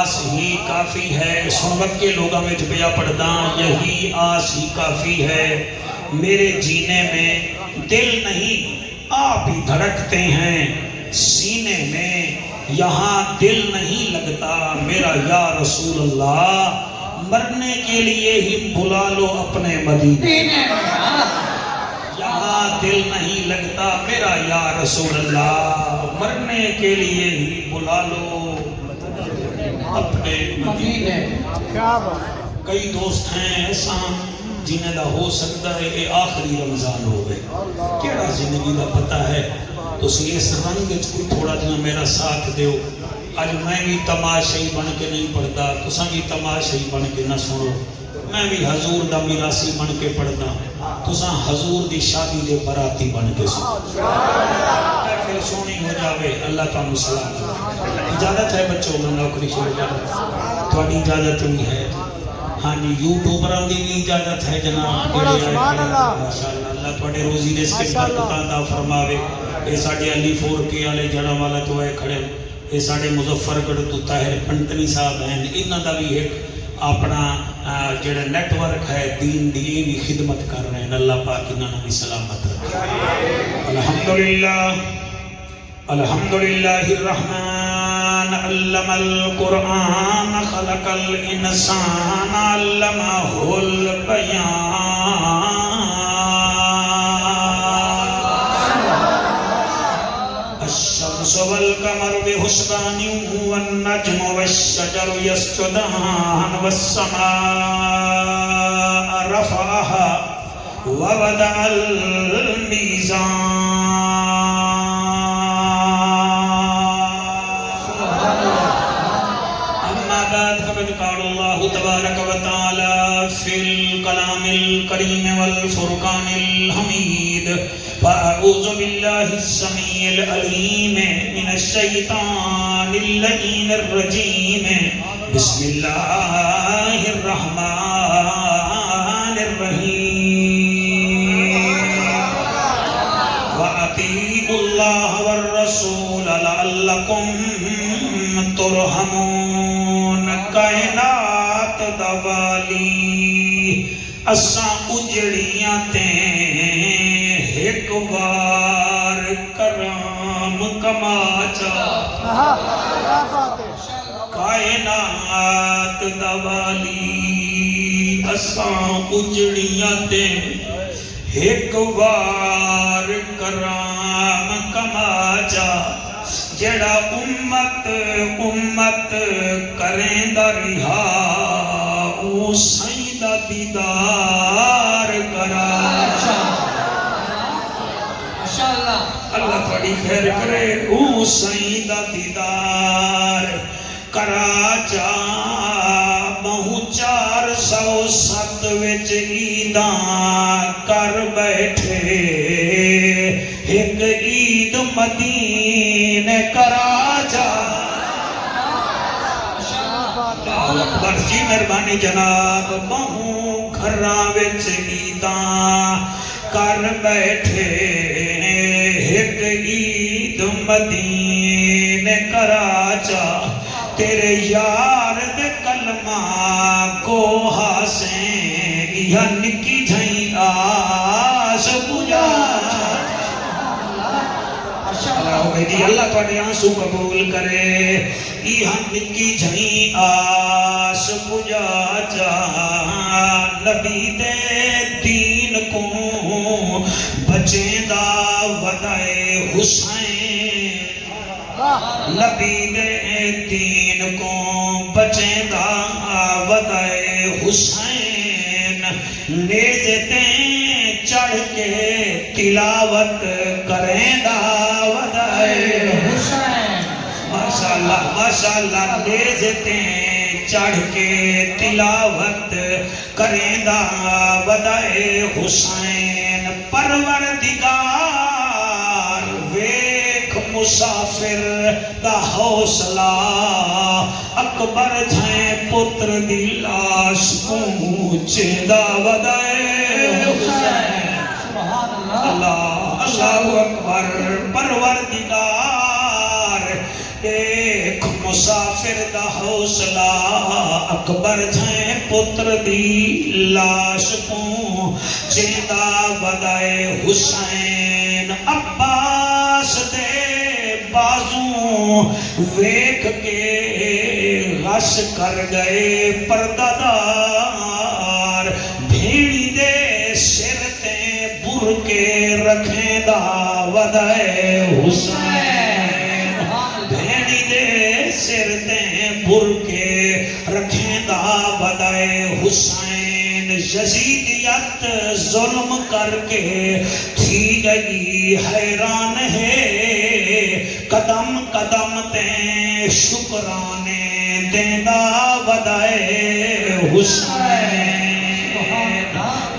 آس ہی کافی ہے. سنت کے لوگوں میں پیا پڑھدا یہی آس ہی کافی ہے. میرے جینے میں دل نہیں آپ ہی دھڑکتے ہیں. سینے میں یہاں دل نہیں لگتا میرا یا رسول اللہ. مرنے کے لیے ہی بلا لو اپنے مدینے. یہاں دل نہیں لگتا میرا یا رسول اللہ. مرنے کے لیے ہی بلا لو اپنے مدینے. کئی دوست ہیں ایسا جنہیں دا ہو سکتا ہے کہ آخری رمضان ہو گئے. کیڑا زندگی دا پتہ ہے. تو اس رنگ کوئی تھوڑا جنا میرا ساتھ دیو. آج میں بھی تماشائی بن کے نہیں پڑھتا, تساں بھی تماشائی بن کے نہ سنو. میں بھی حضور دا میراسی بن کے پڑھتا, تساں حضور دی شادی دے براتی بن کے سنو. پھر سونی ہو جاوے. اللہ تعالیٰ سلام. اجازت ہے بچوں میں نوکری شروع جانا تھوڑی اجازت نہیں ہے. ہاں جی یوٹیوبروں دی بھی اجازت ہے جناب. ماشاءاللہ اللہ تھوڑے روزی رزق کے برکت عطا فرماوے. یہ ساڈے علی 4K والے جڑا والا تو ہے کھڑے. یہ ساڈے مظفر گڑھ تو طاہر پنٹنی صاحب ہیں. انہاں دا بھی ایک اپنا جڑا نیٹ ورک ہے دین دی بھی خدمت کر رہے ہیں. اللہ پاک انہاں نوں بھی سلامت رکھے. الحمدللہ الحمدللہ الرحمن علم القرآن خلق الانسان علمہ البیان. الشمس والقمر بحسبان والنجم والشجر يسجدان والسماء رفعها ووضع الميزان. أما بعد فقد قال الله تبارك وتعالى في الكلام الكريم والفرقان الحميد. فأعوذ بالله السميع العليم من الشيطان اللعين الرجيم. بسم الله الرحمن الرحيم. وأطيعوا الله والرسول لعلكم ترحمون. کائنات دوالی اساں اجڑیاں تے ایک بار کرام کما چا. کائنات دوالی اساں اجڑیاں تے ایک بار کرام کما چا. جڑا امت کریں دا رہا او سائیں دا دیدار کرا چا. اللہ تھوڑی خیر کرے. او سائیں دا دیدار کرا چا. بہو 407 وچ عیداں کر بیٹھے ایک عید مدینے کرا چا. اللہ اکبر جی مہربانی جناب. بہو گھراں وچ عیداں کر بیٹھے ایک عید مدینے کرا چا. تیرے یار دے کلمہ کو ہاسیں یا نکی جھائیں آس پجا. اللہ تھوڑے آنسو قبول کرے. یہ نکی جھائیں آس پجا چا. نبی دے دین کو بچیں دا ودائے حسین. نبی دے دین کو بچیں دا ودائے حسین. نیزتے چڑھ کے تلاوت کریں دا ودائے حسین. ماشاءاللہ ماشاءاللہ. نیزتے چڑھ کے تلاوت کریں دا ودائے حسین. پروردگار ویکھ مسافر دا حوصلہ. اکبر جھائیں پتر دی لاش پہنچے دا ودائے حسین. اللہ اللہ اکبر. پروردگار ایک مسافر دا حوصلہ اکبر جھیں پتر دی لاش کو جیندہ ودائے حسین عباس دے بازوں ویکھ کے غش کر گئے پردادار بھیڑی دے سر تے بر کے رکھیں دا ودائے حسین بھیڑی دے سر تے بر کے رکھیں دا ودائے حسین یزیدیت ظلم کر کے تھی گئی حیران ہے قدم قدم تے شکرانے دینا ودائے حسین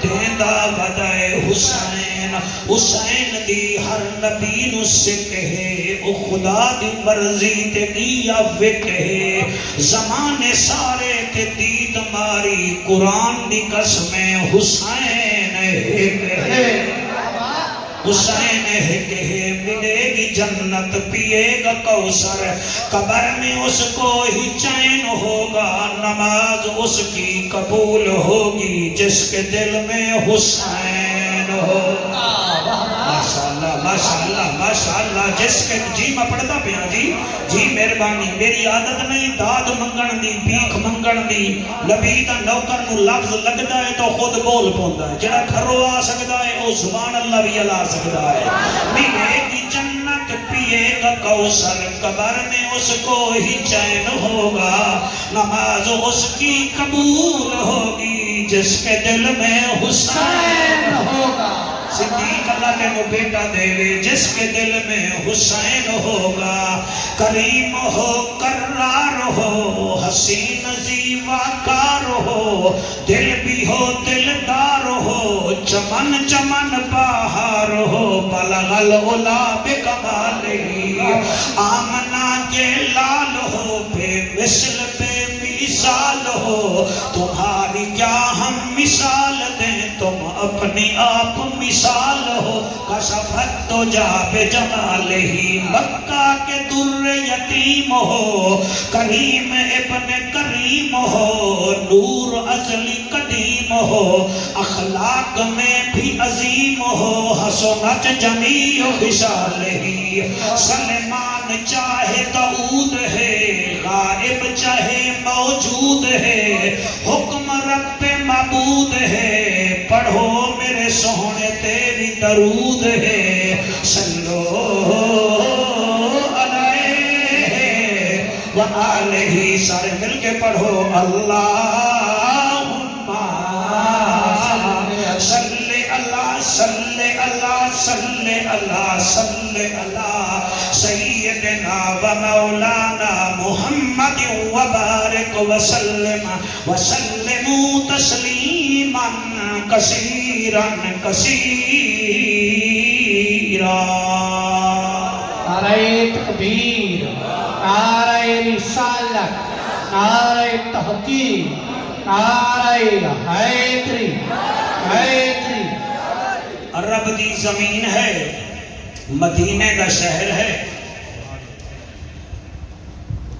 دینا ودائے حسین حسین دی ہر نبی نو سے کہے او خدا دی مرضی تے دیا وکے زمانے سارے تے دید ماری قرآن دی قسمیں حسین ہے حسین ہے کہ ملے گی جنت پیے گا کوثر قبر میں اس کو ہی چین ہوگا نماز اس کی قبول ہوگی جس کے دل میں حسین ہوگا ماشاءاللہ ماشاءاللہ ماشاءاللہ جس کے جی میں پڑھتا پیا جی مہربانی میری عادت نہیں داد منگن دی بھیک منگن دی نبی دا نوکر نو لفظ لگدا ہے تو خود بول پوندا ہے جڑا گھروں آ سکدا ہے او سبحان اللہ بھی الا سکدا ہے ملے گی جنت پیے گا کوثر قبر میں اس کو ہی چین ہوگا نماز اس کی قبول ہوگی جس کے دل میں حسین ہوگا صدیق اللہ کے وہ بیٹا دے جس کے دل میں حسین ہوگا کریم ہو کرار ہو حسین زیوہ کار ہو دل بھی ہو دلدار ہو چمن چمن بہار ہو بلغ العلا بکمالہ آمنہ کے لال ہو بے مثل بے مثال ہو تمہاری کیا ہم مثال دیں تم اپنی آپ مثال ہو کشفت تو جا بے جمال ہی مکہ کے در یتیم ہو کریم ابن کریم ہو نور ازلی قدیم ہو اخلاق میں بھی عظیم ہو حسنت جمیع خصال ہی سلمان چاہے داؤد ہے غائب چاہے موجود ہے حکم رب معبود ہے پڑھو میرے سونے تیری درود ہے صلو علیہ وآلہ سارے مل کے پڑھو اللہم صلی اللہ صلی اللہ صلی اللہ صلی اللہ سیدنا و مولانا محمد وبارک وسلم وسلموا تسلیما کثیرا کثیرا نعرہ تکبیر نعرہ رسالت نعرہ تحقیق نعرہ حیدری حیدری عرب دی زمین ہے مدینہ کا شہر ہے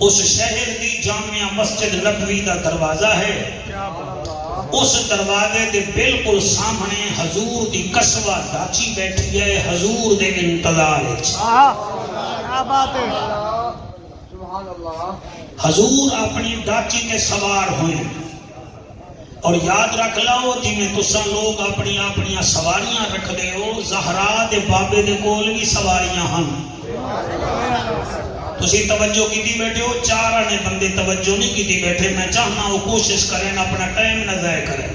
اس شہر دی جامعہ مسجد نبوی دا دروازہ ہے اس دروازے دے بالکل سامنے حضور دی قصوہ ڈاچی بیٹھی ہے حضور دے انتظار حضور اپنی ڈاچی کے سوار ہوئے اور یاد رکھ لاؤ جی میں تساں لوگ اپنی سواریاں رکھ دے ہو زہرا دے بابے دے کول بھی سواریاں ہن تسی توجہ کی بیٹھے ہو چار آنے بندے توجہ نہیں کی بیٹھے میں چاہنا وہ کوشش کریں اپنا ٹائم نہ ضائع کریں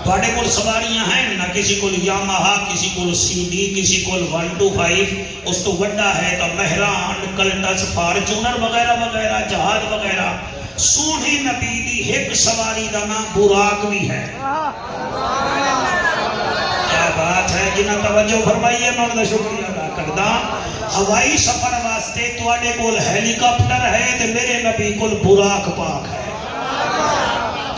تھوڑے کول سواریاں ہیں نہ کسی کول یامہا کسی کول سی ڈی کسی کول 125 اس تو وڈا ہے تو مہران کلٹس فارچونر وغیرہ وغیرہ جہاز وغیرہ سونے نبی دی ایک سواری دا نام براق بھی ہے کیا بات ہے جنہاں توجہ فرمائیے میں انہوں نے شکریہ ادا کردہ ہوائی سفر واسطے تواڈے کول ہیلی کاپٹر ہے تے میرے نبی کول براق پاک ہے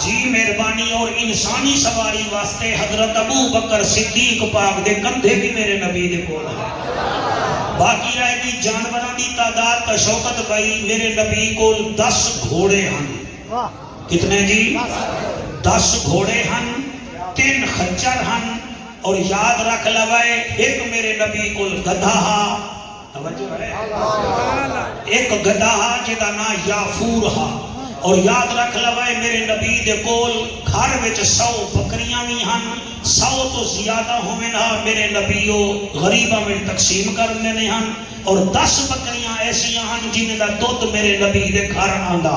جی مہربانی اور انسانی سواری واسطے حضرت ابو بکر صدیق پاک دے کندھے بھی میرے نبی دے کول ہے باقی رہ گئی جانوراں دی تعداد تے شوکت بھائی میرے نبی کول 10 گھوڑے ہن. کتنے جی؟ 10 گھوڑے ہن، 3 خچر ہن، اور یاد رکھ لوائے ایک میرے نبی کول گدھا ہا. توجہ ہے؟ ایک گدھا ہا جدا نا یافور ہا. اور یاد رکھ لوائے میرے نبی دے کول گھر وچ 100 بکریاں بھی ہن، 100 تو زیادہ ہوئے نا میرے نبیو غریباں میں تقسیم کرنے نہیں ہن. اور 10 بکریاں ایسی ہن جنہیں دا دودھ میرے نبی دے گھر آندا.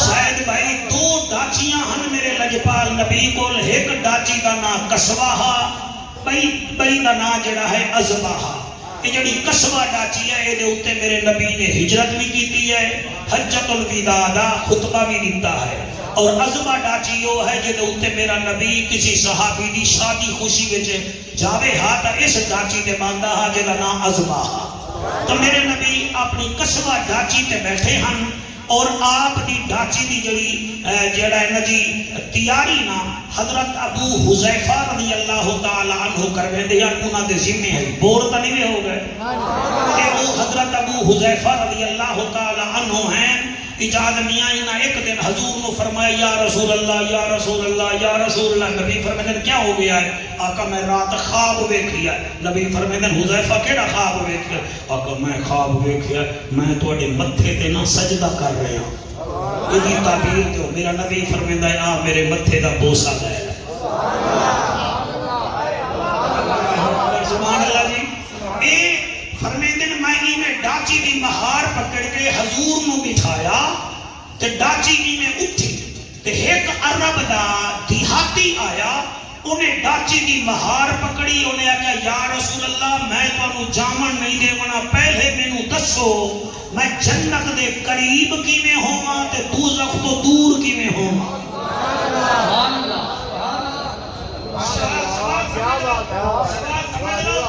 شاید بھائی 2 ڈاچیاں ہن میرے لجپال نبی کول. ایک ڈاچی دا نا قصبہ ہا، بئی دا نا جڑا ہے عزبہ ہا. یہ جڑی قصبہ ڈاچی ہے یہ اوتے میرے نبی نے ہجرت بھی کیتی ہے، حجۃ الوداع دا خطبہ بھی دیتا ہے. اور عزبہ ڈاچی وہ ہے جے اوتے میرا نبی کسی صحابی دی شادی خوشی وچ جاوے ہا تا اس ڈاچی تے ماندا ہا جے دا نام عزبہ ہا. تو میرے نبی اپنی قصبہ ڈاچی تے بیٹھے ہن اور آپ دی ڈاچی دی جڑا ہے نا جی تیاری نا حضرت ابو حذیفہ رضی اللہ تعالی عنہ کر ویندے ہیں. انہاں دے ذمہ ہے بور تا نہیں ہو گئے کہ وہ حضرت ابو حذیفہ رضی اللہ تعالی عنہ ہیں. اجازت نہیں آئی نا ایک دن حضور نے فرمایا یا رسول اللہ یا رسول اللہ یا رسول اللہ. نبی فرمائے کیا ہو گیا ہے؟ آقا میں رات خواب ویکھیا. نبی فرمائے حذیفہ کیڑا خواب ویکھیا؟ آقا میں خواب ویکھیا میں تواڈے متھے تے نا سجدہ کر رہا ہوں. یہ تعبیر تو میرا نبی فرمائے آ میرے متھے دا بوسہ لے. سبحان اللہ جی. اے فرمیندن میں میں ڈاچی دی مہار پکڑ کے حضور نو بٹھایا تے ڈاچی میں اٹھی تے ایک عرب دا دیہاتی آیا. انہیں ڈاچی دی مہار پکڑی. انہیں آکھا یا رسول اللہ میں تانوں جامن نہیں دیونا، پہلے مینوں دسو میں جنت دے قریب کیویں ہوواں تے دوزخ تو دور کیویں ہوواں.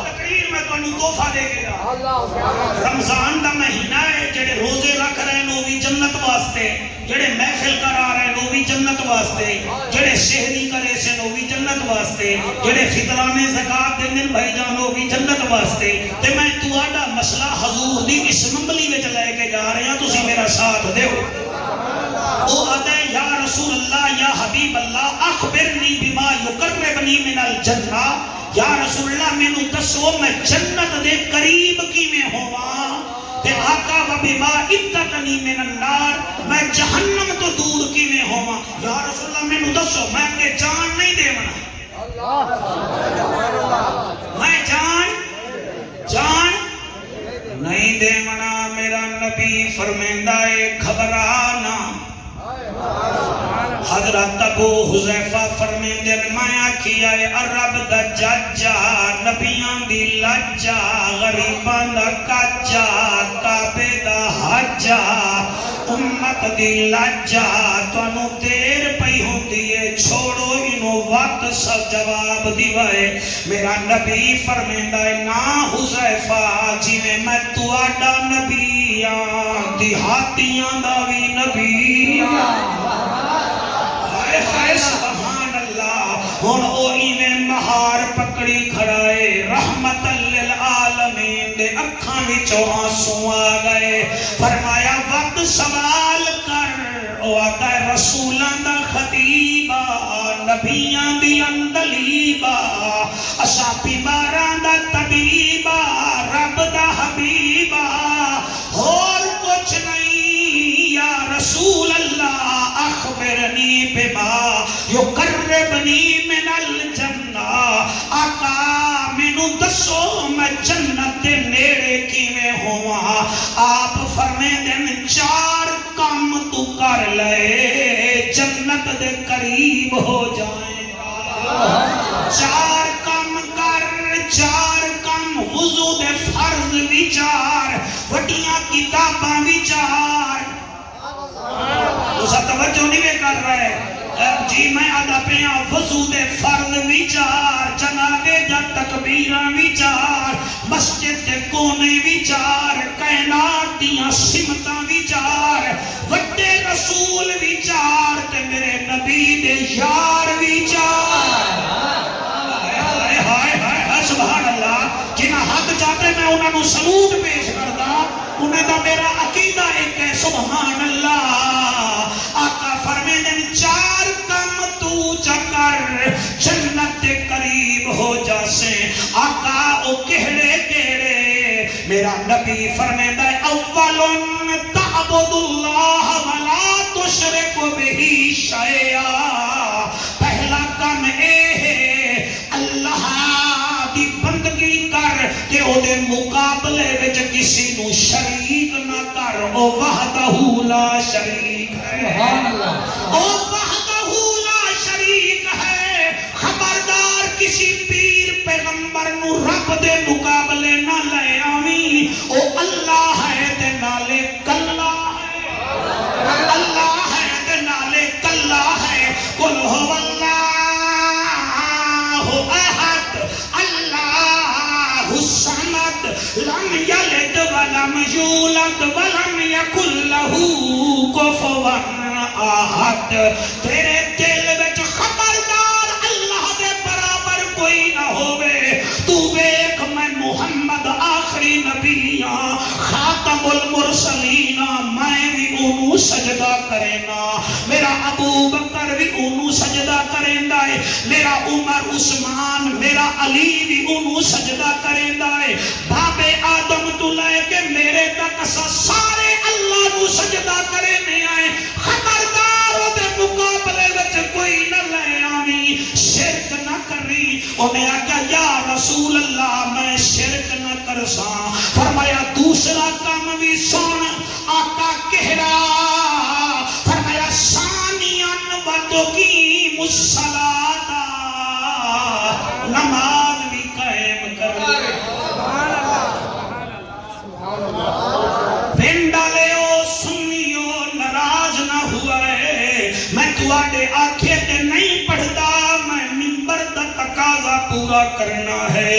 تقریر میں تانوں تحفہ دے گیا. رمضان دا مہینہ ہے، جڑے روزے رکھ رہے ہیں وہ بھی جنت واسطے، جڑے محفل کرا رہے ہیں وہ بھی جنت واسطے، جڑے شہری کرے سے وہ بھی جنت واسطے، جڑے فطرانے زکات دین بھائی جان وہ بھی جنت واسطے. تے میں تہاڈا مسئلہ حضور دی اسمبلی وچ لے کے جا رہے ہاں، تسی میرا ساتھ دیو. او آدھے یا رسول اللہ یا حبیب اللہ اخبرنی بما یقربنی من الجنہ. یا رسول اللہ میں نو دسو میں جنت دے قریب کیویں ہوواں تے آقا و بما ابتدنی من النار میں جہنم تو دور کیویں ہوواں. یا رسول اللہ میں نو دسو میں اپنے جان نہیں دیونا، میں جان نہیں دیونا. میرا نبی فرمیندہ ہے گھبرانا. حضرت ابو حذیفہ فرمیندے میں آکھیا اے عرب دا ججا نبیاں دی لجا غریباں دا کچا کعبے دا حجا امت دی لجا تانوں دیر پئی ہوندی ہے چھوڑو انہوں وقت سب جواب دیوائے. میرا نبی فرمیندہ ہے نا حذیفہ جی میں تواڈا نبی آں دیہاتیاں دا وی نبی آں. سبحان اللہ. ہن او ایویں مہار پکڑی کھڑائے رحمت للعالمین دے اکھاں وچوں آنسو آ گئے. فرمایا وقت سوال کر. او آتا ہے رسولاں دا خطیبہ نبیاں دی اندلیبہ اساں بیماراں دا طبیبہ رب دا حبیبہ اور کچھ نہیں. یا رسول اللہ اخبرنی بما یقربنی من الجنہ. آقا مینوں دسو میں جنت دے نیڑے کیویں ہوواں. آپ فرمیندے 4 کام تو کر لے جنت دے قریب ہو جائے گا. 4 کام کر، 4 کام وضو دے فرض وچار، وڈیاں کتاباں وچار. اسا توجہ نہیں کر رہے جی. میں آدھا پیا وضو دے فرض وچار، جنابے دا تکبیراں وچار، مسجد دے کونے وچار، کائنات دیاں سمتاں وچار، وڈے رسول وچار تے میرے نبی دے یار وچار. ہائے ہائے ہائے سبحان اللہ. جنہاں واسطے میں انہوں نے سلوٹ پیش کردا انہیں دا میرا عقیدہ ایک ہے سبحان اللہ آقا فرمیندے چار کم تو چکر جنت دے قریب ہو جاسے آقا او کہڑے کہڑے میرا نبی فرمیندہ ہے اولن تعبد اللہ ولا تشرک بہی شیئا پہلا کم اے ہے اللہ دی بندگی کر کہ او دے مقابلے وچ کسی نو شریک نہ کر او وحدہ لا شریک ہے سبحان اللہ او وحدہ لا شریک ہے خبردار کسی پیر پیغمبر نو رب دے مقابلے نہ لے آویں او اللہ ہے تے نالے کلا ہے اللہ ہے تے نالے کلا ہے قل هو اللہ احد اللہ الصمد لم یلد ولم یولد ولم یکن له کفوا احد تیرے دل وچ خبردار اللہ دے برابر کوئی نہ ہوئے تو ویکھ میں محمد آخری نبی ہاں خاتم المرسلین میں بھی انہوں سجدہ کرینا میرا ابو بکر بھی انہوں سجدہ کریندا ہے میرا عمر عثمان میرا علی بھی انہوں سجدہ کریندا ہے بابے آدم تو لے کے میرے تک سارے اللہ نو سجدہ کرینے آئے خبردار ہو دے مقابلے وچ کوئی نہ لے آویں شرک نہ کری انہیں آکھا یا رسول اللہ میں شرک نہ کرساں فرمایا دوسرا کام بھی سن آقا کہڑا فرمایا ثانیاً وتقیم الصلاۃ نماز بھی قائم کر پنڈ والےو سنیو ناراض نہ ہوا ہے میں تواڈے آنکھے تے نہیں پڑھدا میں منبر دا تقاضا پورا کرنا ہے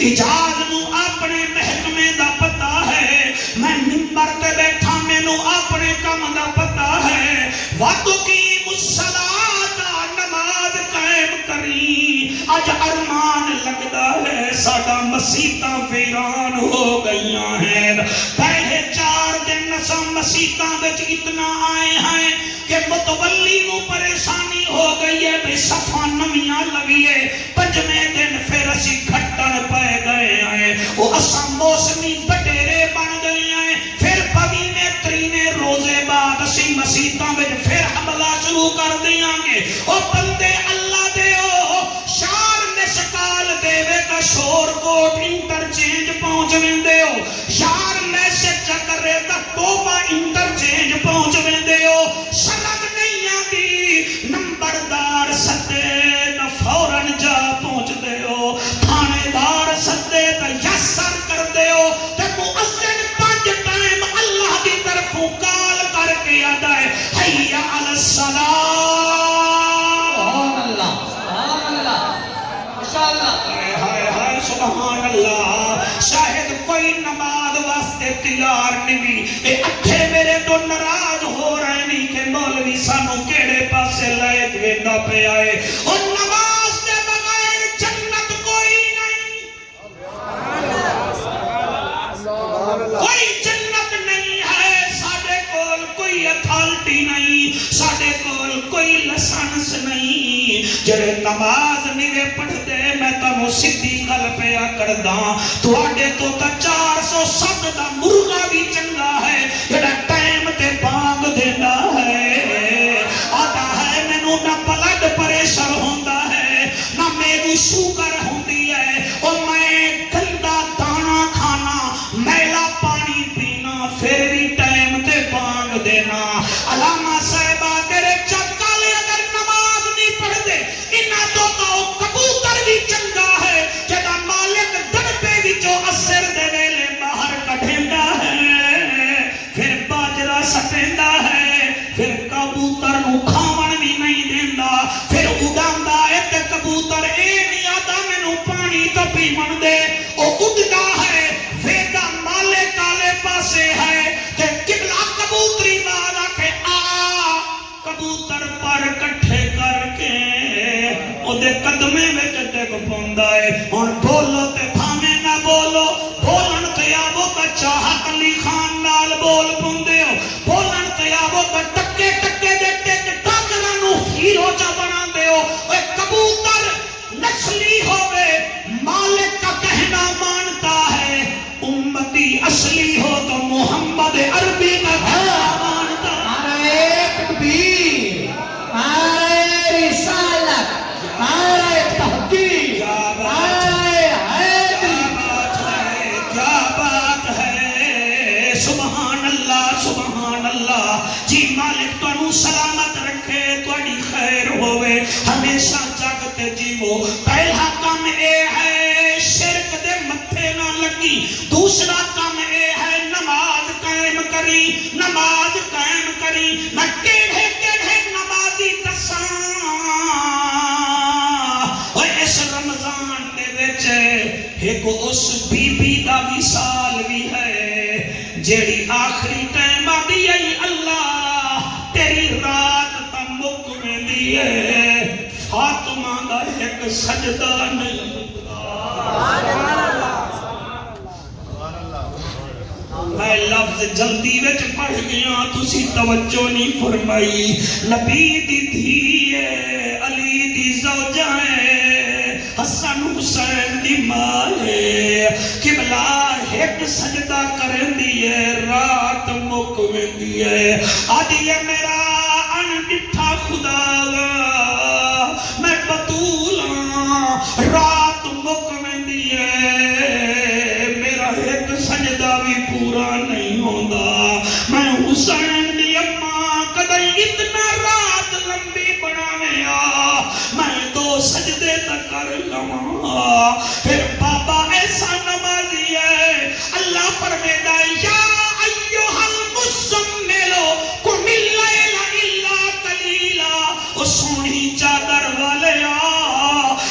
اجاز نو اپنے محکمے دا پتہ ہے میں منبر تے بیٹھا مینوں اپنے کام دا پتہ ہے وَتُقِيمُ الصَّلَاةَ نماز قائم کری اج ارمان لگدا ہے ساڈا مسیتاں ویران ہو گئیاں ہیں پہلے 4 دن اساں مسیتاں وچ اتنا آئے ہیں کہ متولی نو پریشانی ہو گئی ہے بے صفا نمیاں لگیے 5ویں دن پھر اسی گھٹن پہ گئے ہیں وہ اساں موسمی بٹیرے بن گئے ہیں پھر 20ویں 30ویں روزے بعد اسی مسیتاں وچ پھر حملہ شروع کر دیاں گے او بندے اللہ دے او شار مسکال دیوے کا شور کوٹ انٹرچینج پہنچ ویندے ہو یار میسج چکرے تا توبہ انٹرچینج پہنچ ویندے ہو سمجھ نہیں آتی نمبردار سدے تا فوراً جا پہنچ دے ہو تھانے دار سدے تا یسر کر دے ہو تے مؤذن 5 ٹائم اللہ دی طرفوں کال کر کے آدا ہے حی علی الصلاۃ سبحان اللہ شاید کوئی نماز واسطے تیار نہیں اے اکھے میرے تو ناراض ہو رہے نہیں کہ مولوی سانو کیڑے پاسے لے ویندا پیا اے اور نماز دے بغیر جنت کوئی نہیں کوئی جنت نہیں ہے ساڈے کول کوئی اتھارٹی نہیں ساڈے کول کوئی لائسنس نہیں جڑے نماز نہیں پڑھتے میں تانوں سیدھی گل پیا کردا تواڈے تو تا 407 دا مرغا بھی چنگا ہے جڑا ٹائم تے بانگ دیندا ہے آتا ہے مینوں نہ بلڈ پریشر ہوندا ہے نہ میری شوگر ہوندی ہے او میں گندا دانا کھانا میلا پانی پینا پھر بھی ٹائم تے بانگ دینا علامہ صاحبہ تیرے چکالے اگر نماز نہیں پڑھتے انہاں تو کبوتر بھی چنگا ہے جدا مالک دڑپے وچوں اثر دے ویلے باہر کڈھیندا ہے پھر باجرا سٹیندا ہے پھر کبوتر نو کھاون بھی نہیں دیندا پھر اڈاندا ہے تے کبوتر اے نہیں آتا مینوں پانی تو پیون دے او اڈدا ہے ویدا مالک والے پاسے ہے تے قبلہ کبوتری والا کہ آ کبوتر پر کٹھے کر کے او دے قدمے وچ ڈگ پوندا ہے ہن بولو تے بھاویں نہ بولو بولن سبحان اللہ جی مالک تانوں سلامت رکھے تہاڈی خیر ہوے ہمیشہ جگ تے جیو پہلا کام اے ہے شرک دے متھے نہ لگی دوسرا کام اے ہے نماز قائم کری نماز قائم کری میں کیڑے کیڑے نمازی دساں اور اس رمضان دے وچ ایک اس بی بی دا وصال بھی ہے جیڑی آخری ٹائم آدی ہے اللہ تیری رات تا مک ویندی ہے فاطمہ دا ایک سجدہ نہیں میں لفظ جلدی وچ پڑھ گیا تسی توجہ نہیں فرمائی نبی دی دھی ہے علی دی زوجہ ہے حسن حسین دی ماں ہے قبلہ ایک سجدہ کرندی ہے رات مک ویندی ہے آدھی ہے میرا ان ڈٹھا خدا میں بطولاں رات مک ویندی ہے میرا ایک سجدہ بھی پورا نہیں ہوندا میں حسین دی اماں کدی اتنا رات لمبی بناویا میں دو سجدے تک کر لواں پھر بابا ایسا نمازی ہے اللہ فرمیدا یا ایھا المزمل قم اللیل الا قلیلا او سونی چادر والیا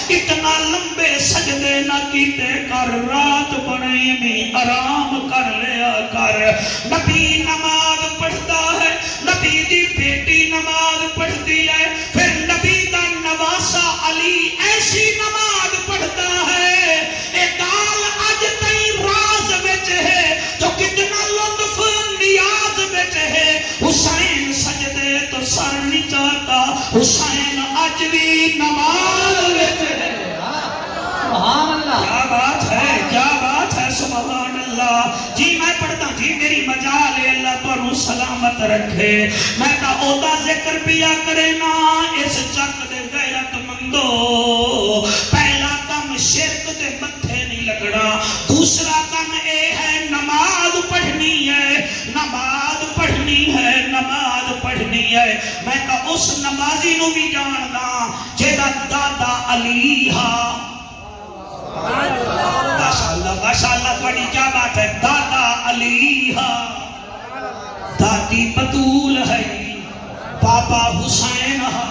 اتنا لمبے سجدے نہ کیتے کر رات بنائی میں آرام کر لیا کر نبی نماز پڑھتا ہے نبی دی بیٹی نماز پڑھتی ہے پھر نبی دا نواسا علی ایسی نماز پڑھتا ہے ایک گال اج تئی راز وچ ہے جو کتنا لطف نیاز وچ ہے حسین سجدے تو سر نہیں چاہتا حسین اج بھی نماز وچ ہے سبحان اللہ کیا بات ہے کیا بات ہے سبحان اللہ جی میں پڑھتا جی میری مجال ہے اللہ تانوں سلامت رکھے میں تا اودا ذکر پیا کرے نا اس چک دے غیرت مندو پہلا کام شرک دے متھے نہیں لگنا دوسرا کام اے ہے نماز پڑھنی ہے نماز پڑھنی ہے نماز پڑھنی ہے میں تا اس نمازی نو بھی جاندا جیدا دادا علی ہا ماشاءاللہ تھوڑی کیا بات ہے دادا علی ہا دادی بطول ہے بابا حسین ہا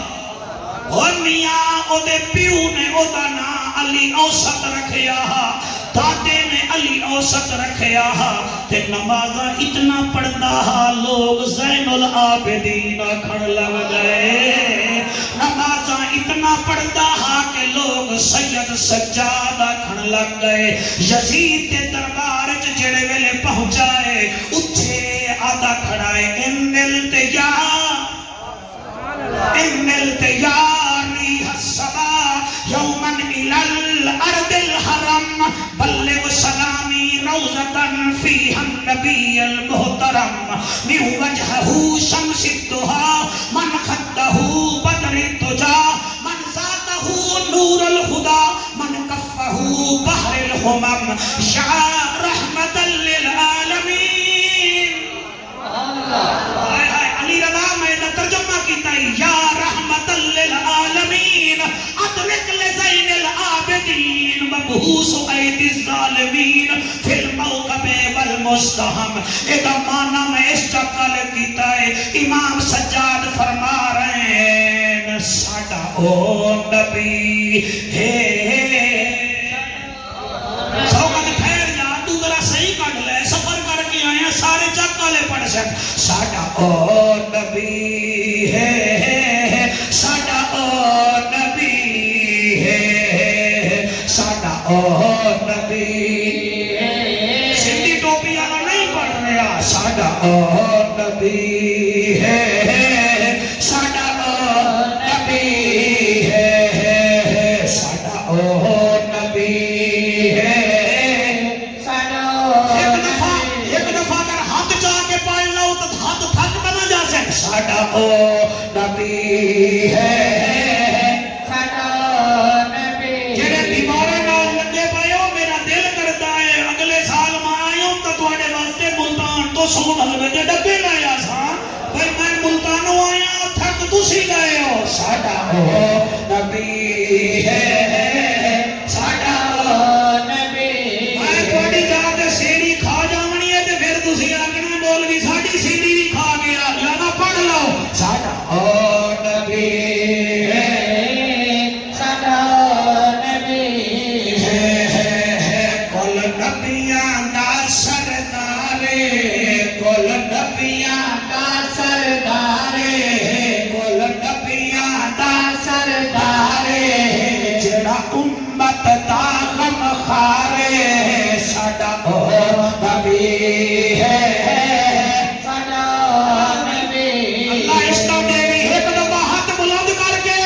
اور میاں او دے پیو نے او دا نا علی اوسط رکھیا ہا دادے نے علی اوسط رکھیا ہا تے نمازہ اتنا پڑھتا ہا لوگ زین العابدین کھڑ لگ گئے نمازہ اتنا پڑھتا ہا کہ لوگ سید سجادہ کھڑ لگ گئے یزید کے دربار جڑے ویلے پہنچائے اٹھے آدھا کھڑائے ان التیاری حسبا یومن الارض الحرم بلغ سلامی روزتن فیہ النبی المحترم من وجہہو شمس الدہا من خدہو بدر الدجا من ذاتہو نور الہدا من کفہو بحر الہمم یا رحمت للعالمین علی رضا میں نے ترجمہ کیتا ہے یا رحمت للعالمین ادرک لزین العابدین مبہوس عید الظالمین فی الموقب والمستہم ایدہ معنی میں اس چکل کیتا ہے امام سجاد فرما رہے ہیں ساڑا او نبی سوگت پھیر جا تو ذرا صحیح کٹ لے سفر کر کے آئے ہیں سارے چکلے پڑھ سکتے ساڑا او نبی ہے ساڑا او نبی ہے ساڑا او نبی ہے سندھی ٹوپی آنا نہیں پڑھ رہا ساڑا او نبی ہے ساڑا او نبی ہے ساڑا او نبی ہے ایک دفعہ اگر ہاتھ جا کے پائے لو تو ہاتھ تھک بنا جا سکتا ساڑا او نبی ہے ساڑا او نبی جنہیں بیمارے نال لگے پائے ہو میرا دل کرتا ہے اگلے سال میں آئے ہوں تو تواڈے واسطے ملتان تو سون حلوے دے ڈبے نبی ہے ساڈا نبی میں تھوڑی جا کے سیڑھی کھا جاونی ہے تے پھر تسی آکھنا مولوی ساڈی سیڑھی بھی کھا گیا یا نہ پڑھ لو ساڈا نبی ساڈا نبی کل نبیاں دا سردار کل نبیاں کا سردار کل نبیاں دا سردار جڑا امت دا غم خارے ساڈا نبی ہے ساڈا نبی اللہ اس کا دے بھی ایک دفعہ ہاتھ بلند کر کے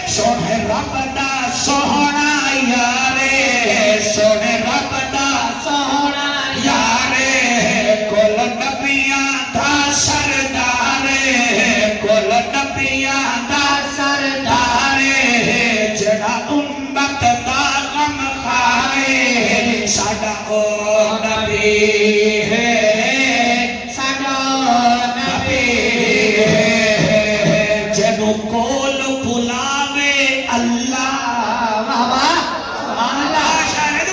سونے رب دا سوہنا یارے سونے رب دا سونا یارے کل نبیاں دا سردار کل نبیاں دا سردار جڑا امت دا غم خارے ساڈا نبی ہے ساڈا نبی نبی ہے جنو کول بلاوے اللہ بابا سبحان اللہ شاہد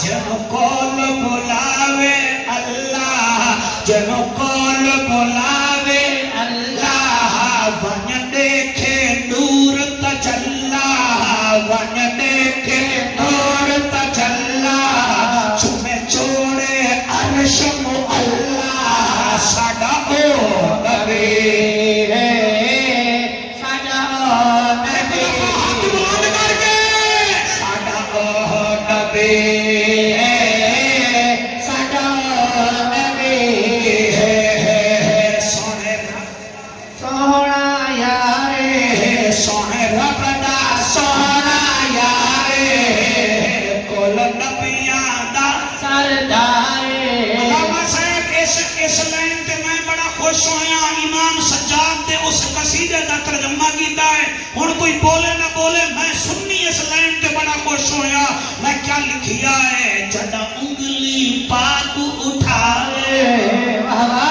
جنو کول بلاوے اللہ جنو کول بلاوے اللہ ون دیکھے نور تجلا ون دیکھے نور تجلا چومے چوڑے عرش اللہ ساڈا نبی ہے ساڈا نبی نبی ہاتھ بلند کر کے ساڈا نبی ہے ساڈا نبی سونے سونا یارے سونے رب دا سونا یارے کل نبیاں دا سردار علامہ صاحب اس لائن تے میں بڑا خوش ہویا امام سجاد دے اس قصیدے دا ترجمہ کیتا ہے ہن کوئی بولے نہ بولے میں سنی اس لائن تے بڑا خوش ہویا میں کیا لکھیا ہے جڑا انگلی پاک اٹھاوے بابا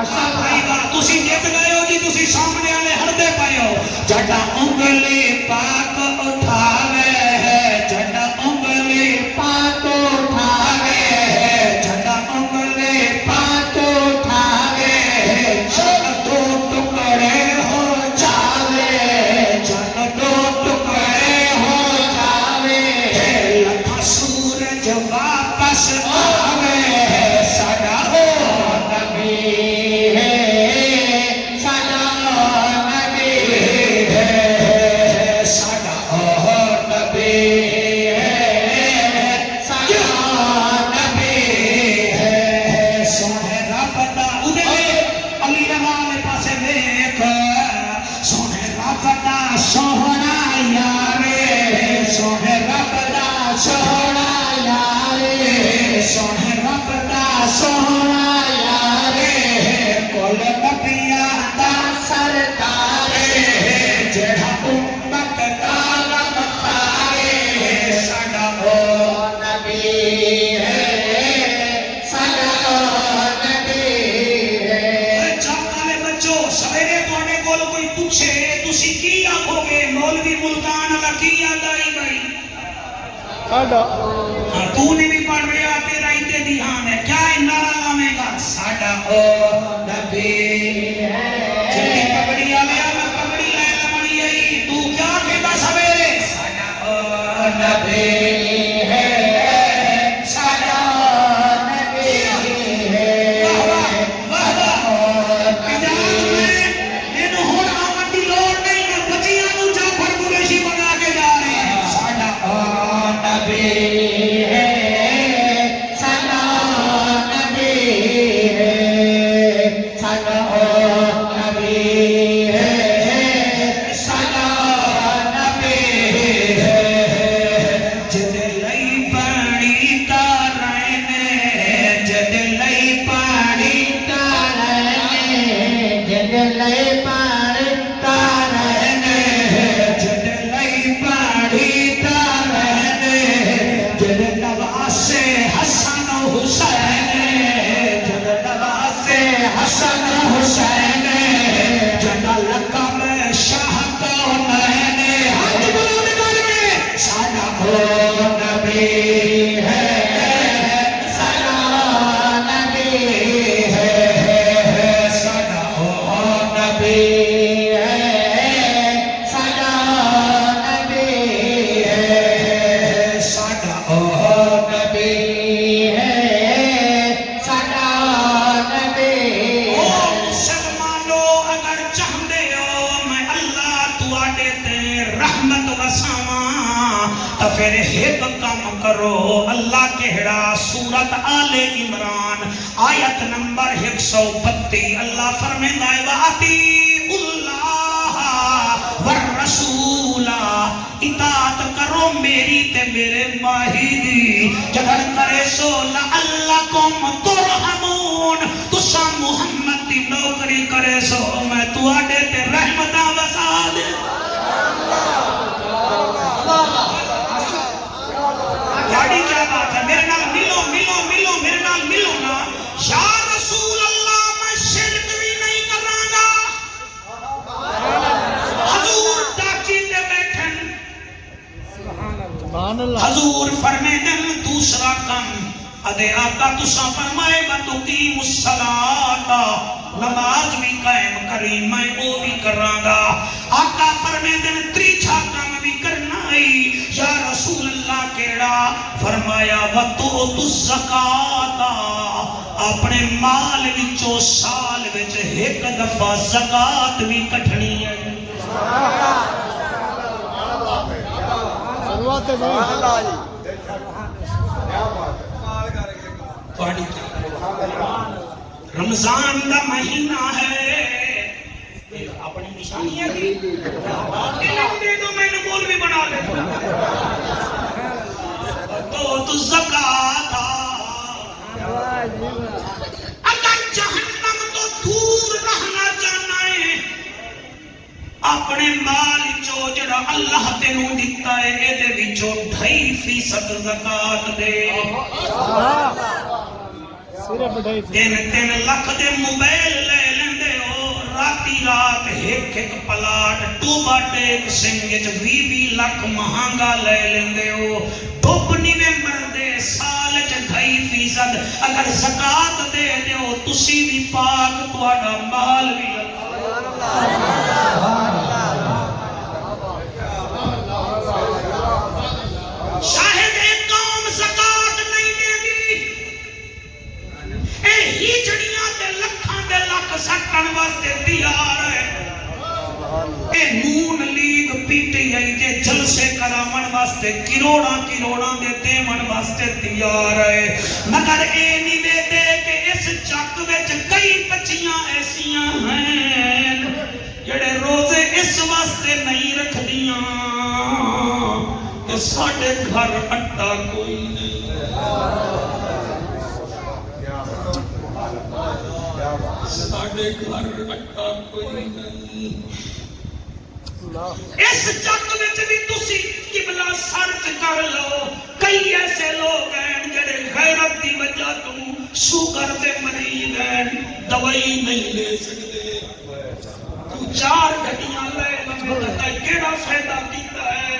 بھائی واہ تسی جیت گئے ہو جی تسی سامنے والے ہردے پئے ہو جڑا انگلی پاک اٹھاوے جڑا انگلی پاک اٹھاوے جڑا انگلی پاک اٹھاوے جن دو ٹکڑے ہو جاوے جن دو ٹکڑے ہو جاوے لکھا سورج واپس آوے ساڈا نبی ہے ساڈا نبی ہے ساڈا نبی ہے ساڈا نبی ہے سونے رب دا اودے علی رضا دے پاسے ویکھ سونے رب دا سوہنا یارے سونے رب دا سوہنا یارے سونے رب دا سوہنا یارے کل نبیاں دا سردار جڑا امت دا غم خارے ساڈا نبی ہے ساڈا نبی ہے چاک والے بچوں سویرے تواڈے کول کوئی پوچھے تسی کی آکھو گے مولوی ملتان والا کی آندا ہے بھائی ہاں تو نہیں بھی پڑھ رہا تیرا ایتے دی ہاں ہے کیا ہے نعرہ لاویں گا ساڈا نبی جلدی پگڑی آ گیا میں پگڑی لے لمڑی آئی تو کیا کہتا سویرے ساڈا نبی ہے ساڈا نبی ہے حسن حسین جنل کم شاہ کو وساواں تو پھر ایک کام کرو اللہ کہڑا سورت آل عمران آیت نمبر 132 اللہ فرمائندا ہے واطیعوا اللہ والرسول اطاعت کرو میری تے میرے ماہی دی جگر کرے سو لعلکم ترحمون تسا محمد دی نوکری کرے سو میں تواڈے تے رحمتاں وسا دے یاری کیا بات ہے میرے نال ملو ملو ملو میرے نال ملو نا یا رسول اللہ میں شرک بھی نہیں کراں گا حضور ڈاکی تے بیٹھن حضور فرمیدن دوسرا کم ادے آقا تسا فرمائے وَتُقِيمُ الصَّلَاةَ نماز بھی قائم کری میں وہ بھی کراں گا آقا فرمیدن تریچا کام بھی کرنا ہے یا رسول اللہ کیڑا فرمایا وَتُؤْتُ الزَّكَاةَ اپنے مال وچوں سال وچ ایک دفعہ زکات بھی کٹھنی ہے رمضان کا مہینہ ہے اپنی نشانی ہے دے دو میں نے بول بھی بنا لے تو زکات اگر جہنم تو دور رہنا چاہنا ہے اپنے مال چو جڑا اللہ تینوں دیتا ہے اے دے وچوں 2.5% زکات دے تین لکھ دے موبائل لے لیندے ہو راتی رات ایک پلاٹ ٹوبا ٹیک سنگج 20 لاکھ مہنگا لے لیندے ہو ڈوب نیویں مردے سال چ 2.5% اگر زکات دے دیو تسی بھی پاک تہاڈا مال بھی شاہد ایک قوم زکات نہیں دے گی اے ہجڑیاں دے لکھاں دے لکھ سٹن واسطے تیار ہے اے نون لیگ پی ٹی آئی دے جلسے کراون واسطے کروڑاں دے دیون واسطے تیار ہے مگر اے نہیں دے کہ اس چک وچ کئی بچیاں ایسیاں ہیں جڑے روزے اس واسطے نہیں رکھ دیاں کہ ساڑھے گھر اٹھا کوئی نہیں ساڑھے گھر اٹھا کوئی نہیں اس چک وچ بھی تسی قبلہ سرچ کر لو کئی ایسے لوگ ہیں جڑے غیرت دی وجہ تو شوگر دے مریض ہیں دوائی نہیں لے سکتے تو 4 گھڑیاں لے لمے تے کیڑا فائدہ کیتا ہے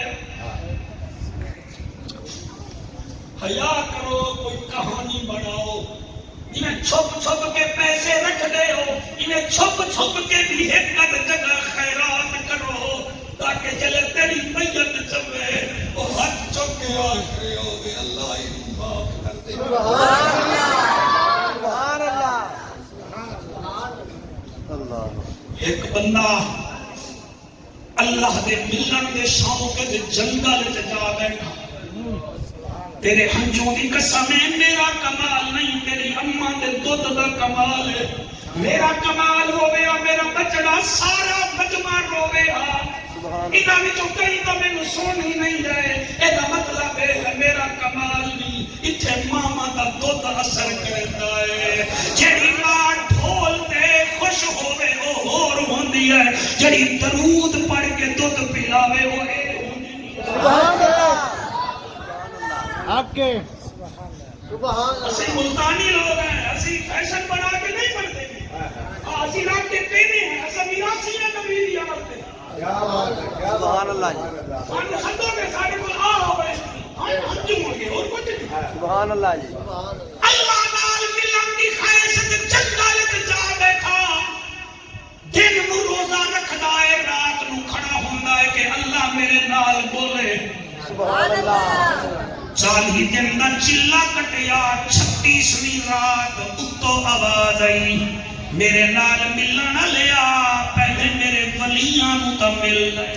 حیا کرو کوئی کہانی بناؤ انہیں چھپ چھپ کے پیسے رکھ دے ہو انہیں چھپ چھپ کے بھی ایک جگہ خیرات کرو تاکہ جلے تیری میت چوے وہ ہاتھ چک کے آخری ہو گئے اللہ ہی معاف کر دے سبحان اللہ ایک بندہ اللہ دے ملن دے شوق دے جنگل وچ جا بیٹھا تیرے ہنجوں دی قسم ہے میرا کمال نہیں تیری اماں دے دودھ دا کمال ہے میرا کمال ہویا میرا بچڑا سارا مجمع رویا انہاں وچوں کئی تو مینوں سن ہی نہیں رہے اے دا مطلب ہے میرا کمال نہیں ایتھے ماما دا دودھ اثر کردا ہے جڑی ماں ڈھول تے خوش ہوے او ہور ہوندی ہے جڑی درود پڑھ کے دودھ پلاوے او اے ہوندی سبحان اللہ آپ کے اسی ملتانی لوگ ہیں اسی فیشن بنا کے نہیں پڑھتے اسی رات کے پینے ہیں اسی میراثی ہیں نبی دی عمل تے سبحان اللہ جی ہم سدو کے سارے کو آ ہوئے ہم ہنجو گے اور کچھ نہیں سبحان اللہ جی اللہ نال ملن دی خواہش تے جنگل تے جا بیٹھا دن نو روزہ رکھدا ہے رات نو کھڑا ہوندا ہے کہ اللہ میرے نال بولے سبحان اللہ 40 دن دا چلا کٹیا 36ویں رات اتو آواز آئی میرے نال ملن لیا پہلے میرے ولیاں نو تا مل لے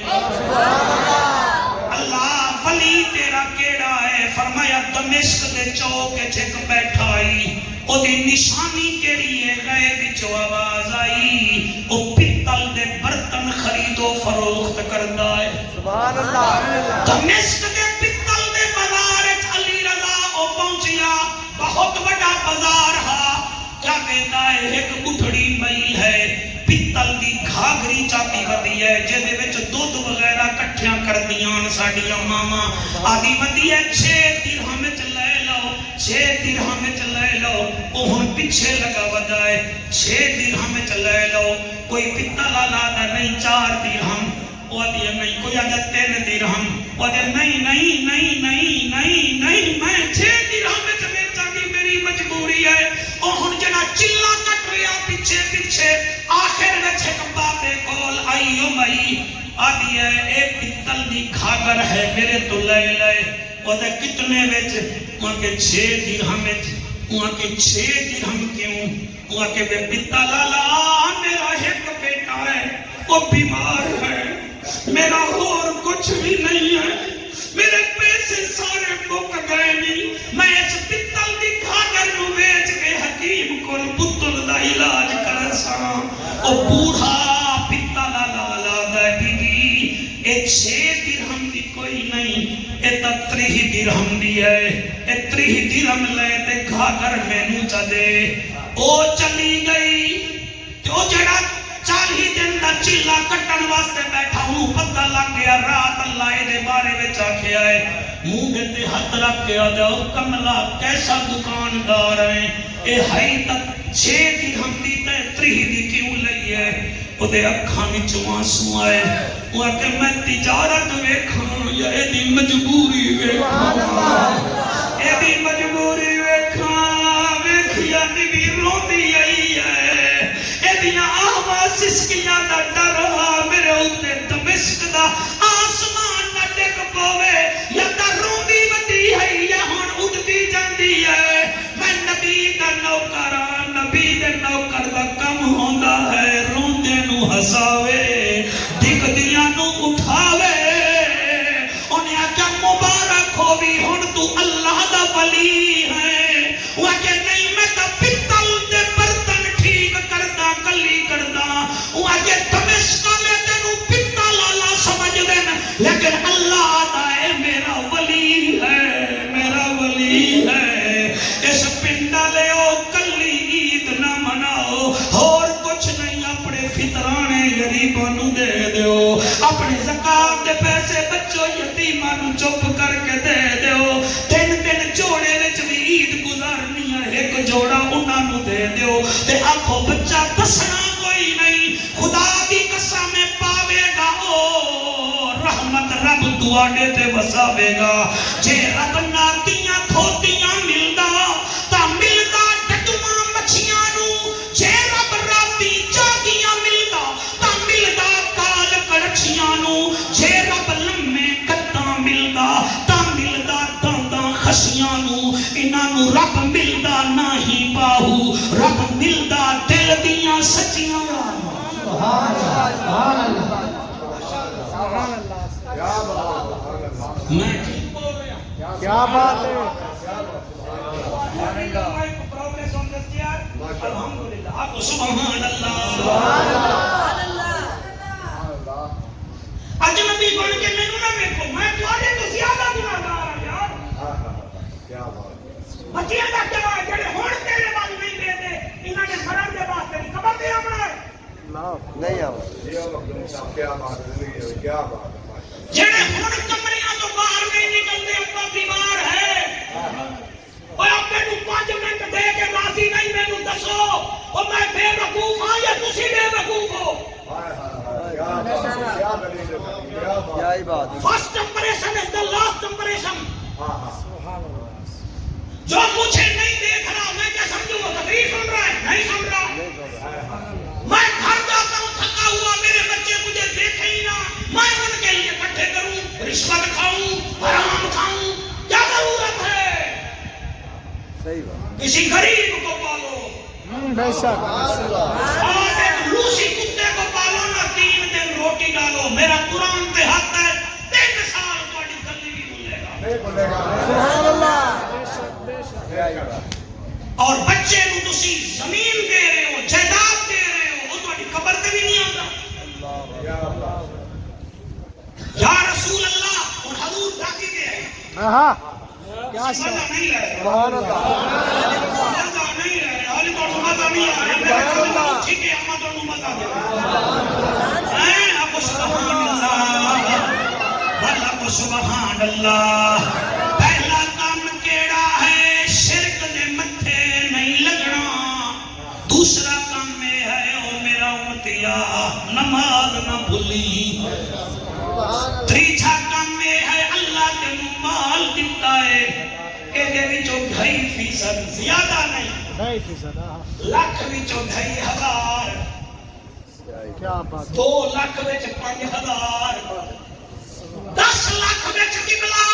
ولی تیرا کیڑا ہے؟ فرمایا دمشق دے چوک جھک بیٹھا آئی، او دی نشانی کیڑی ہے؟ غیب وچوں آواز آئی، او پتل دے برتن خرید و فروخت کردا ہے۔ سبحان اللہ۔ دمشق دے پتل دے بازار وچ علی رضا او پہنچیا، بہت بڑا بازار ہا، کیا کہتا ہے؟ ایک بٹھڑی مئی ہے، پتل دی گھاگری چاپی ودی ہے، جہدے وچ دودھ وغیرہ کٹھیاں کر دیاں ساڈیاں ماما، آدھی ودی ہے 6 درہم وچ لے لو، 6 درہم وچ لے لو، او ہن پیچھے لگا ودا ہے 6 درہم وچ لے لو، کوئی پتل والا دا نہیں 4 درہم، وہ آدھی ہے نہیں، کوئی آدھا 3 درہم، وہ آدھے نہیں نہیں نہیں نہیں نہیں نہیں، میں 6 درہم وچ بیچاں گی، میری مجبوری ہے۔ او ہن جڑا چلا کٹ رہا پیچھے پیچھے، آخر وچ ایک بابے کول آئی او مئی، آدھی ہے اے پتل دی گھاگر ہے، میرے تو لے لے، وہ دے کتنے وچ؟ وہاں کے 6 درہم وچ، وہاں کے 6 درہم کیوں؟ وہاں کے بے پتل لالا میرا ایک بیٹا ہے، وہ بیمار ہے، میرا اور کچھ بھی نہیں ہے، میرے پیسے سارے مک گئے نہیں، میں اس پتل دی گھاگر نو بیچ کے حکیم کو پتل دا علاج کر ساں۔ او بوڑھا پتل لالا دا بی بی، اے 6 درہم دی کوئی نہیں، اے تا 30 درہم دی ہے، اے 30 درہم لے تے گھاگر مینوں چا دے۔ او چلی گئی، جو جڑا 40 دن دا چلا کٹن واسطے بیٹھا ہوں، پتہ لگ گیا رات اللہ دے بارے وچ آکھیا ہے، منہ تے ہاتھ رکھ کے آدھا کملا کیسا دکاندار ہے، اے ہائی تک 6 درہم دی تے 30 دی کیوں لئی ہے؟ او دے اکھاں وچوں آنسو آئے، وہ کہ میں تجارت ویکھاں یا اے دی مجبوری ویکھاں، اے دی مجبوری ویکھاں، ویکھیا نبی روندی آئی ہے، اے دیاں آہواں سسکیاں دا ڈر ہا، میرے اوتے دمشق دا آسمان نہ ڈگ پوے، یا تا روندی وڈی ہے یا ہن اڑدی جاندی ہے۔ میں نبی دا نوکر ہاں، نبی دے نوکر دا کم ہوندا ہے روندے نو ہساوے، ڈگدیاں نو اٹھاوے۔ انہیں آکھیا مبارک ہووی ہن تو اللہ دا ولی ہے، وہ کہ نہیں میں تا پتل دے برتن ٹھیک کردا کلی کردا، وہ کہ دمشق میں تینوں پتل والا سمجھ دین، لیکن اللہ دا اے میرا ولی ہے، میرا ولی ہے۔ اس پنڈا لے او کلی عید نہ مناؤ، اور کچھ نہیں، اپنے فطرانے غریباں نو دے دیو، اپنے زکات دے پیسے بچوں یتیماں نو چپ کر کے دے دیو، 3 جوڑے وچ بھی عید گزارنی ہے، ایک جوڑا انہاں نو دے دیو، تے آکھو بچہ دسنا کوئی نہیں، خدا دی قسم پاوے گا او رحمت رب تواڈے تے وساوے گا۔ جے رب ناتیاں کھوتیاں ملدا تا ملدا ڈڈواں مچھیاں نو، جے رب راتی جاگیاں ملدا تا ملدا کال کڑچیاں نو، جے رب لمے کتاں ملدا تا ملدا دانداں خشیاں نو، انہاں نو رب ملدا نہیں باہو، رب ملدا دل دیاں سچیاں۔ سبحان اللہ، سبحان اللہ، میں ٹھیک بول رہا ہوں؟ کیا بات ہے، الحمدللہ، آپ سبحان اللہ، سبحان اللہ، اجنبی بن کے مینوں نہ ویکھو، میں تواڈے تو زیادہ گناہگار ہاں یار۔ بچیاں دا کیا ہے جڑے ہن تیرے وال نہیں دے دے، انہاں نے مرن دے واسطے نہیں قبر تے آونا ہے، نہیں آؤ، جڑے ہن کمریاں تو باہر نہیں نکلتے، اوپر دیوار ہے، اوے اپنے نو 5 منٹ دے کے راضی نہیں، مینوں دسو او میں بے وقوف ہاں یا تسی بے وقوف ہو؟ کیا ہی بات ہے، first impression is the last impression. جو مجھے نہیں دیکھ رہا میں کیا سمجھوں وہ تقریر سن رہا ہے؟ نہیں سن رہا۔ میں گھر جاتا ہوں تھکا ہوا، میرے بچے مجھے دیکھیں ہی نہ، میں ان کے لیے اکٹھے کروں، رشوت کھاؤں، حرام کھاؤں، کیا ضرورت ہے؟ صحیح بات، کسی غریب کو پالو، بے شک، اور ایک لوسی کتے کو پالو نہ، 3 دن روٹی ڈالو۔ میرا قرآن پہ حق ہے، 3 سال تھوڑی گلی بھی ملے کیا مزہ نہیں لے رہے سبحان اللہ مزہ نہیں لے رہے حالی تو مزہ نہیں آ رہا ٹھیک ہے ہم تو مزہ دے اب سبحان اللہ بھلا کو سبحان اللہ پہلا کام کیڑا ہے شرک دے متھے نہیں لگنا دوسرا کام یہ ہے او میرا امتیا نماز نہ بھولی تیسرا کام یہ ہے اللہ کے مال دیتا ہے کہ دے وچوں 2.5% زیادہ نہیں 2.5% لاکھ وچوں 2.5 کیا بات 2 لاکھ وچ 5,000 10 لاکھ وچ قبلہ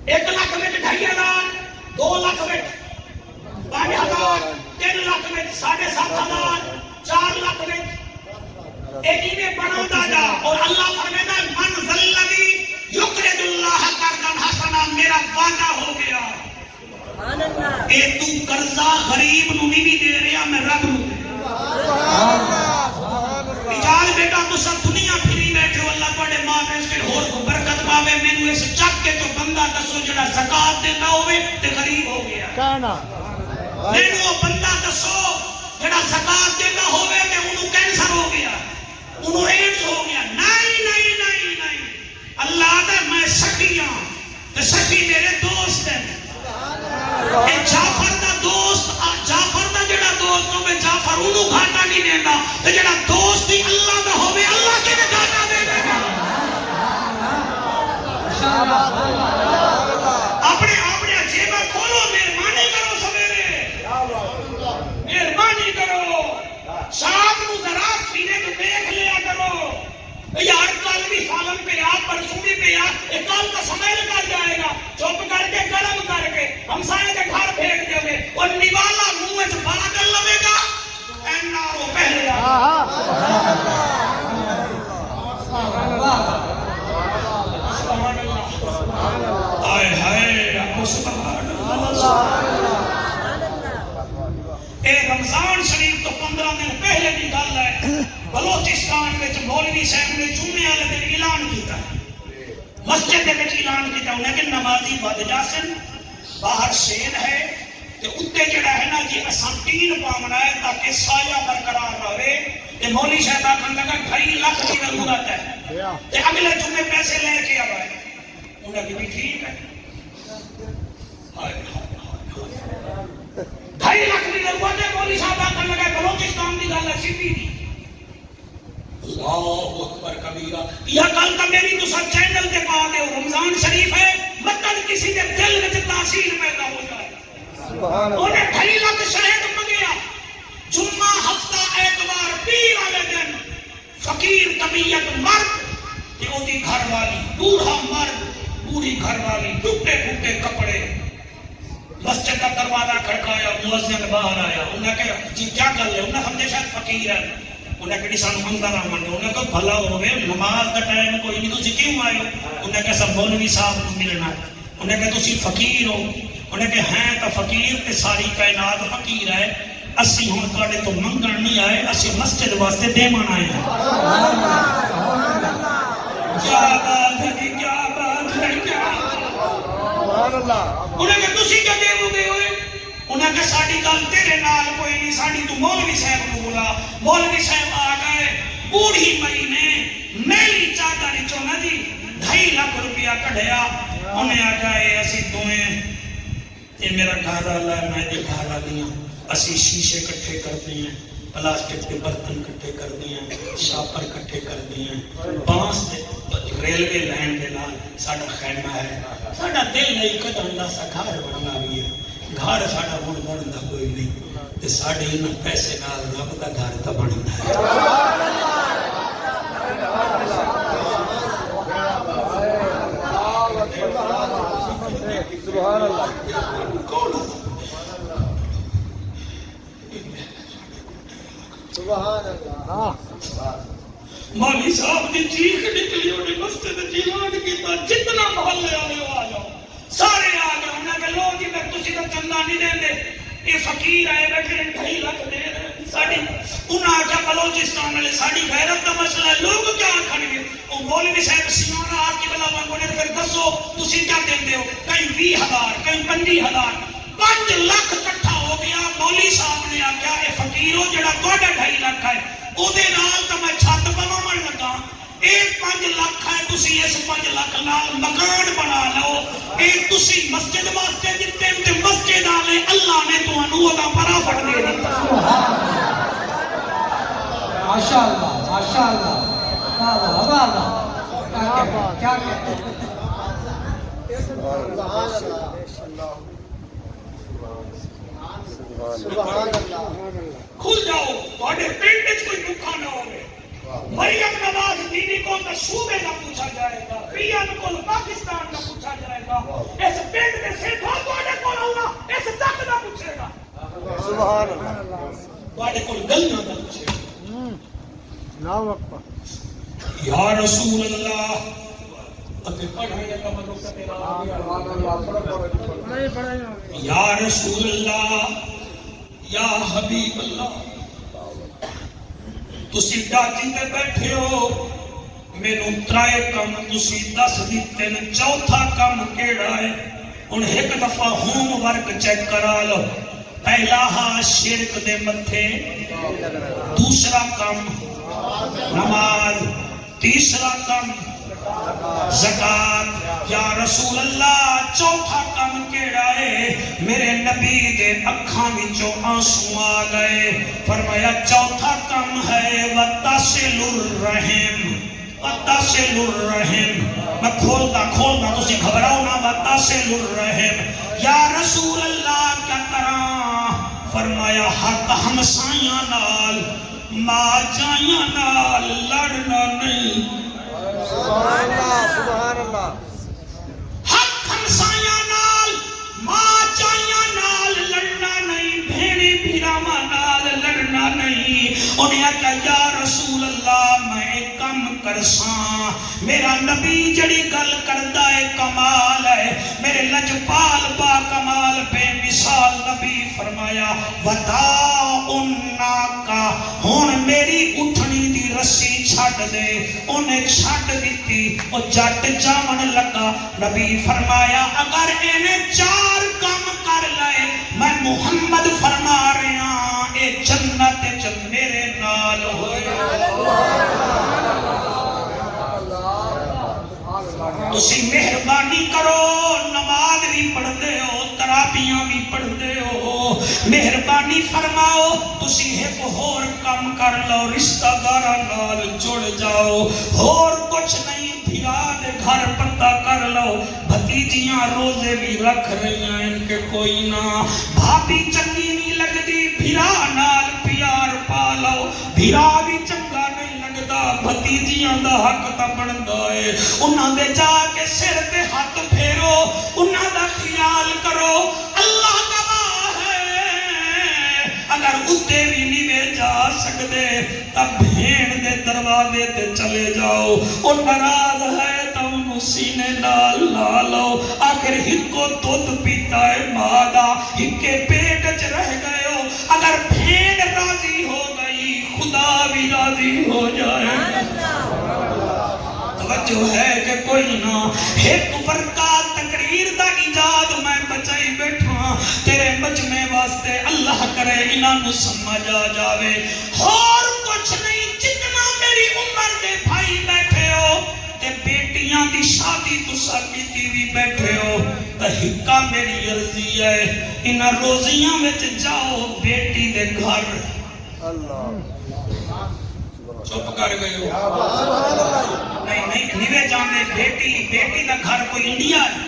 1 لاکھ وچ 2.5 2 لاکھ وچ 5,000 3 لاکھ وچ 7,500 4 لاکھ وچ ایک میں بناتا جا اور اللہ فرمائے من ذلذی یقرض اللہ قرضا حسنا میرا وعدہ ہو گیا اے تو قرضہ غریب نو نہیں دے رہا میں رب نو اجال بیٹا تو سب دنیا پھری بیٹھے ہو اللہ تواڈے ماں میں ہور کو برکت پاوے مینوں اس چک کے تو بندہ دسو جڑا زکات دیندا ہوے تے غریب ہو گیا کہنا مینوں بندہ دسو جڑا زکات دیندا ہوے تے اونوں کینسر ہو گیا انہوں ایڈز ہو گیا نہیں اللہ دے میں سخی ہاں تے سخی میرے دوست ہیں اے جعفر دا دوست جعفر دا جڑا دوست ہوے جعفر انہوں گھاٹا نہیں دیندا تے جڑا دوست ہی اللہ دا ہوے اللہ کے گھاٹا دے دے گا اپنے جیبا کھولو مہربانی کرو سویرے مہربانی کرو شام نو ذرا سینے تو دیکھ لیا کرو یار کل بھی سالن پہ آپ پرسوں بھی پہ آپ ایک کال کا سمے لگا جائے گا چپ کر کے گرم کر کے ہمسائے کے گھر پھینک دے گے اور نوالا منہ میں بڑا کر لوے گا اینا وہ پہلے آئے ہائے آپ سبحان اللہ اے رمضان شریف تو 15 دن پہلے دی گل ہے بلوچستان وچ مولوی صاحب نے جمعے والے دن اعلان کیتا مسجد دے وچ اعلان کیتا انہاں کہ نمازی ود جاسن باہر شیر ہے تے اوتے جڑا ہے نا جی اساں تین پاونا ہے تاکہ سایہ برقرار رہے تے مولوی صاحب آکھن لگا 2.5 لاکھ دی ضرورت ہے تے اگلے جمعے پیسے لے کے آوے انہاں کہ بھی ٹھیک ہے ہائے ہائے 2.5 لاکھ دی ضرورت ہے مولوی صاحب آکھن لگا بلوچستان دی گل ہے سیدھی دی اللہ اکبر کبیرہ یہ گل تو میری تو سب چینل تے پا دے رمضان شریف ہے مطلب کسی دے دل وچ تاثیر پیدا ہو جائے انہیں 2.5 لاکھ شہد منگیا جمعہ ہفتہ اتوار پیر والے دن فقیر طبیعت مرد کہ وہ دی گھر والی بوڑھا مرد بوڑھی گھر والی ٹوٹے پھوٹے کپڑے مسجد کا دروازہ کھڑکایا مؤذن باہر آیا انہیں کہا جی کیا گل ہے انہیں سمجھے شاید فقیر ہے انہیں کہا سانو منگا نہ منگو انہیں کہا بھلا ہوئے نماز کا ٹائم کوئی نہیں تسی کیوں آئے ہو انہیں کہا سب مولوی صاحب کو ملنا ہے انہیں کہا تسی فقیر ہو انہیں کہا ہیں تو فقیر تے ساری کائنات فقیر ہے اسی ہوں تواڈے تو منگن نہیں آئے اسی مسجد واسطے دیمن آئے ہیں کیا بات ہے جی کیا بات ہے کیا انہیں کہا تسی کیا دے گے ہوئے انہیں کہا ساڑی گل تیرے نال کوئی نہیں ساڑی تو مولوی صاحب کو بولا مولوی صاحب آ گئے بوڑھی مئی نے میلی چادر چونا جی 2.5 لاکھ روپیہ کڑھیا انہیں آ جائے اسی دوئیں یہ میرا گھر والا ہے میں دے گھر والی ہوں اسی شیشے کٹھے کرتے ہیں پلاسٹک کے برتن کٹھے کرتے ہیں شاپر کٹھے کرتے ہیں بانس ریلوے لائن دے نال ساڈا خیمہ ہے ساڈا دل نہیں کدھن سا گھر بننا بھی ہے گھر ساڈا ہن بندا کوئی نہیں تے ساڈے انہاں پیسے نال رب دا گھر تا بندا ہے سبحان اللہ سبحان اللہ مولوی صاحب کی چیخ نکلی انہیں مسجد جہاد کیتا جتنا محلے والے آ جاؤ سارے آ گئے انہیں کہ لو جی میں تسی تو چندہ نہیں دیں دے یہ فقیر آئے بیٹھے 2.5 لاکھ دے ساڑی انہاں آجا بلوچستان والے ساری غیرت کا مسئلہ ہے، لوگ کیا آکھن گے؟ وہ مولوی صاحب سیانا آ کے بلا مانگو نے پھر دسو تسی کیا دیندے ہو؟ کہیں 20,000 کہیں 25,000 5 لاکھ کٹھا ہو گیا۔ مولوی صاحب نے آکھیا اے فقیرو جڑا تہاڈا 2.5 لاکھ ہے او دے نال تے میں چھت بناون لگا، اے 5 لاکھ ہے، تسی اس 5 لاکھ نال مکان بنا لو، اے تسی مسجد واسطے دتے تے مسجد والے اللہ نے تانوں اودا پرافٹ دے دتا۔ ماشاءاللہ ماشاءاللہ، واہ واہ واہ، کیا کہتے ہیں؟ کھل جاؤ، تھوڑے پنڈ وچ کوئی بھوکا نہ ہوے۔ مریم نواز بی کو تو صوبے کا پوچھا جائے گا، پی ایم کو پاکستان کا پوچھا جائے گا، اس پنڈ کے سیٹھوں تھوڑے کول ہونا اس تک کا پوچھے گا، سبحان اللہ، تھوڑے کول گلیاں کا پوچھے گا۔ اللہ اکبر، یا رسول اللہ اتے پڑھنے کا مطلب تیرا آ گیا، یا رسول اللہ یا حبیب اللہ، تسی ڈاٹی تے بیٹھے ہو، مینوں 3 کم تسی 10 دتے نے، چوتھا کم کیڑا ہے؟ ہن ایک دفعہ ہوم ورک چیک کرا لو۔ پہلا ہاں شرک دے متھے، دوسرا کم نماز، تیسرا کم زکات۔ یا رسول اللہ چوتھا کم کیڑا ہے؟ میرے نبی دے اکھاں وچوں آنسو آ گئے، فرمایا چوتھا کم ہے وتصل الرحم، وتصل الرحم۔ میں کھولتا تسی گھبراؤ نہ، وتصل الرحم۔ یا رسول اللہ کیا کراں؟ فرمایا حق ہمسایاں نال ماں جائیاں نال لڑنا نہیں، سبحان اللہ، سبحان اللہ، حق ہمسایاں نال ماں جائیاں نال لڑنا نہیں، بھیڑی بھیراواں نال لڑنا نہیں۔ انہیں کہا یا رسول اللہ میں کم کرساں، میرا نبی جڑی گل کردا ہے کمال ہے، میرے لجپال با کمال بے مثال نبی فرمایا وداعن کا، ہن میری اٹھنی دی رسی چھڈ دے۔ انہیں چھڈ دیتی، او جٹ جاون لگا۔ نبی فرمایا اگر انہیں 4 کم کر لائے، میں محمد فرما رہا اے جنت وچ میرے نال ہوئے۔ تسی مہربانی کرو، نماز بھی پڑھتے ہو، تراویحاں بھی پڑھتے ہو، مہربانی فرماؤ تسی ایک ہور کم کر لو، رشتہ داراں نال جڑ جاؤ، ہور کچھ نہیں، بھیرا دے گھر پتہ کر لو، بھتیجیاں روزے بھی رکھ رہی ہیں ان کے کوئی نہ، بھابی چنگی نہیں لگدی، بھیرا نال پیار پا لو، بھیرا بھی چنگا نہیں لگدا، بھتیجیاں دا حق تا بندا ہے، انہاں دے جا کے سر تے ہاتھ پھیرو، انہاں دا خیال کرو۔ اللہ گواہ ہے اگر اتے بھی نہیں بے جا سکتے تب بھیڑ دے دروازے تے چلے جاؤ، او ناراض ہے تو انہوں سینے نال لا لو، آخر ہکو دودھ پیتا ہے مادہ، ہکے پیٹ چ رہ گئے ہو، اگر بھیڑ راضی ہو گئی خدا بھی راضی ہو جائے۔ توجہ ہے کہ کوئی نہ، ایک ورقہ تقریر دا ایجاد میں بچائی بیٹھا، تیرے مجمع واسطے اللہ کرے انہاں نو سمجھ آ جاوے، اور کچھ نہیں، جتنا میری عمر دے بھائی بیٹھے ہو تے بیٹیاں دی شادی تسا کیتی بھی بیٹھے ہو، تے ہکا میری عرضی ہے انہاں روزیاں وچ جاؤ بیٹی دے گھر۔ اللہ چپ کر گئے ہو، نہیں جانے، بیٹی دا گھر کوئی انڈیا ہے،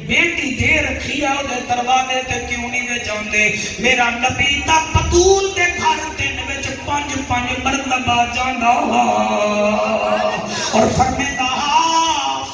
بیٹی دے رکھی ہے دے دروازے تے کیوں نہیں جاندے؟ میرا نبی دا بطول دے گھر دن وچ 5 مرتبہ جاندا اور فرمیدا